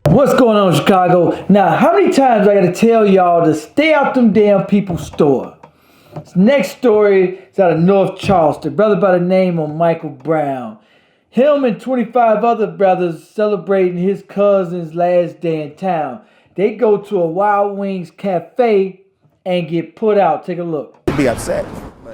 What's going on, Chicago? Now, how many times I gotta tell y'all to stay out them damn people's store? This next story is out of North Charleston. Brother by the name of Michael Brown. Him and 25 other brothers celebrating his cousin's last day in town. They go to a Wild Wings cafe and get put out. Take a look. Be upset.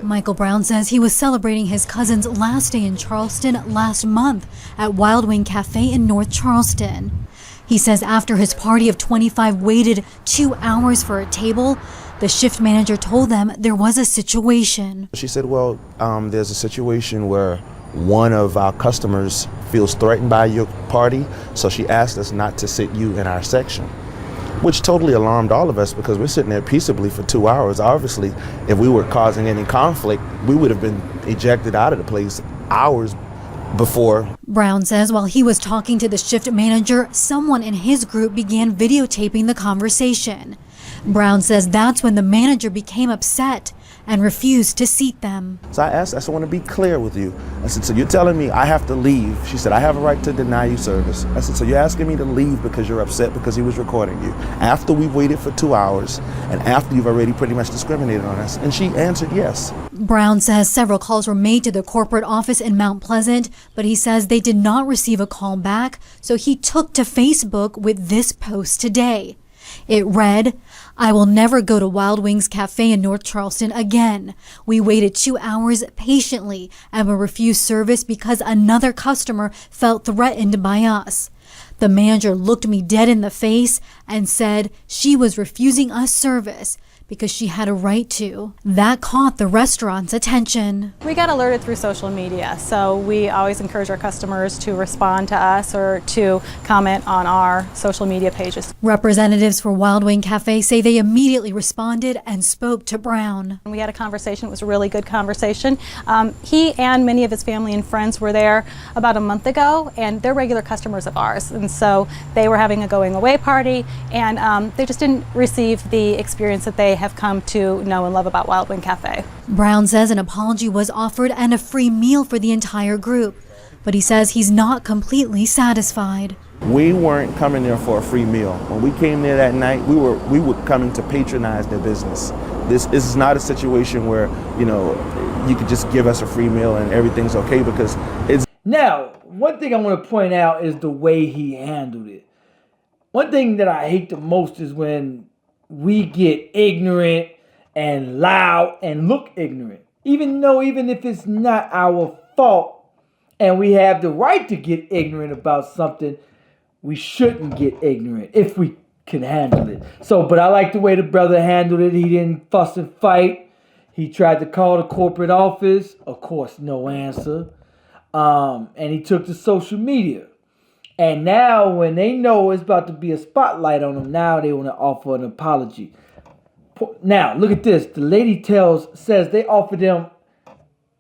Michael Brown says he was celebrating his cousin's last day in Charleston last month at Wild Wing Cafe in North Charleston. He says after his party of 25 waited 2 hours for a table, the shift manager told them there was a situation. She said, well, there's a situation where one of our customers feels threatened by your party, so she asked us not to sit you in our section, which totally alarmed all of us because we're sitting there peaceably for 2 hours. Obviously, if we were causing any conflict, we would have been ejected out of the place hours before. Brown says while he was talking to the shift manager, someone in his group began videotaping the conversation. Brown says that's when the manager became upset and refused to seat them. So I asked, I said, I want to be clear with you. I said, so you're telling me I have to leave? She said, I have a right to deny you service. I said, so you're asking me to leave because you're upset because he was recording you after we've waited for 2 hours and after you've already pretty much discriminated on us? And she answered yes. Brown says several calls were made to the corporate office in Mount Pleasant, but he says they did not receive a call back, so he took to Facebook with this post today. It read, I will never go to Wild Wings Cafe in North Charleston again. We waited 2 hours patiently and were refused service because another customer felt threatened by us. The manager looked me dead in the face and said she was refusing us service because she had a right to. That caught the restaurant's attention. We got alerted through social media, so we always encourage our customers to respond to us or to comment on our social media pages. Representatives for Wild Wing Cafe say they immediately responded and spoke to Brown. We had a conversation. It was a really good conversation. He and many of his family and friends were there about a month ago, and they're regular customers of ours. And so they were having a going away party, and they just didn't receive the experience that they have come to know and love about Wild Wing Cafe. Brown says an apology was offered and a free meal for the entire group, but he says he's not completely satisfied. We weren't coming there for a free meal. When we came there that night, we were coming to patronize their business. This is not a situation where, you could just give us a free meal and everything's okay, because it's... Now, one thing I want to point out is the way he handled it. One thing that I hate the most is when we get ignorant and loud and look ignorant. Even if it's not our fault and we have the right to get ignorant about something, we shouldn't get ignorant if we can handle it. But I like the way the brother handled it. He didn't fuss and fight. He tried to call the corporate office. Of course, no answer. And he took to social media. And now when they know it's about to be a spotlight on them, now they want to offer an apology. Now, look at this. The lady says they offered them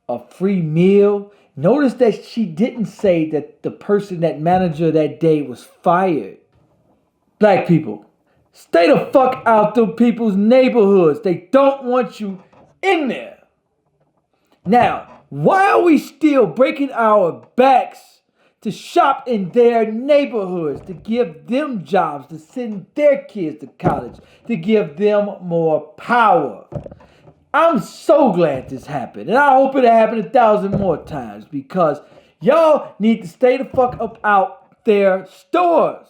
a free meal. Notice that she didn't say that that manager that day was fired. Black people, stay the fuck out of people's neighborhoods. They don't want you in there. Now, why are we still breaking our backs to shop in their neighborhoods, to give them jobs, to send their kids to college, to give them more power? I'm so glad this happened, and I hope it'll happen 1,000 more times, because y'all need to stay the fuck up out their stores,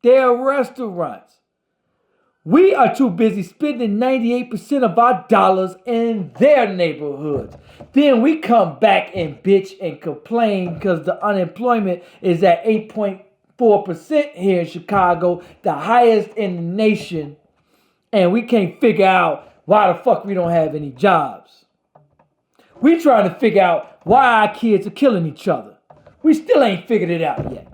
their restaurants. We are too busy spending 98% of our dollars in their neighborhoods. Then we come back and bitch and complain because the unemployment is at 8.4% here in Chicago, the highest in the nation. And we can't figure out why the fuck we don't have any jobs. We trying to figure out why our kids are killing each other. We still ain't figured it out yet.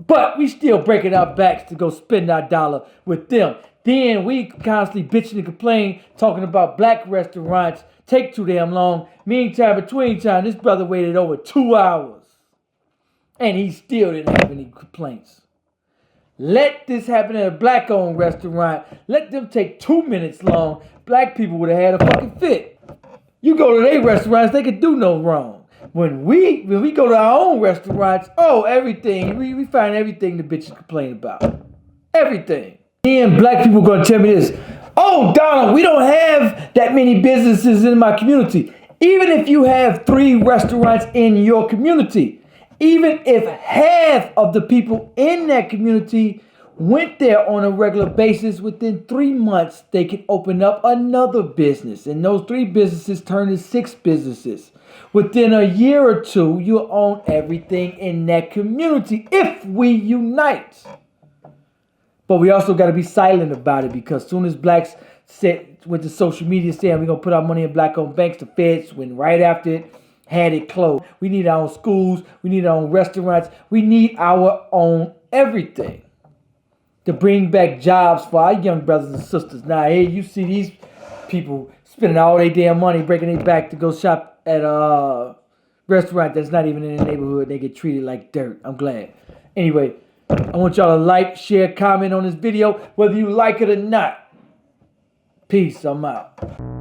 But we still breaking our backs to go spend our dollar with them. Then we constantly bitching and complain, talking about black restaurants take too damn long. Meantime, between time, this brother waited over 2 hours. And he still didn't have any complaints. Let this happen at a black-owned restaurant. Let them take 2 minutes long. Black people would have had a fucking fit. You go to their restaurants, they could do no wrong. When we go to our own restaurants, everything. We find everything the bitches complain about. Everything. And black people gonna tell me this. Oh, Donald, we don't have that many businesses in my community. Even if you have 3 restaurants in your community, even if half of the people in that community went there on a regular basis, within 3 months, they can open up another business. And those 3 businesses turn to 6 businesses. Within a year or 2, you'll own everything in that community if we unite. But we also got to be silent about it, because soon as blacks went to social media saying we're going to put our money in black-owned banks, the feds went right after it, had it closed. We need our own schools. We need our own restaurants. We need our own everything to bring back jobs for our young brothers and sisters. Now, here you see these people spending all their damn money, breaking their back to go shop at a restaurant that's not even in the neighborhood. They get treated like dirt. I'm glad. Anyway, I want y'all to like, share, comment on this video, whether you like it or not. Peace. I'm out.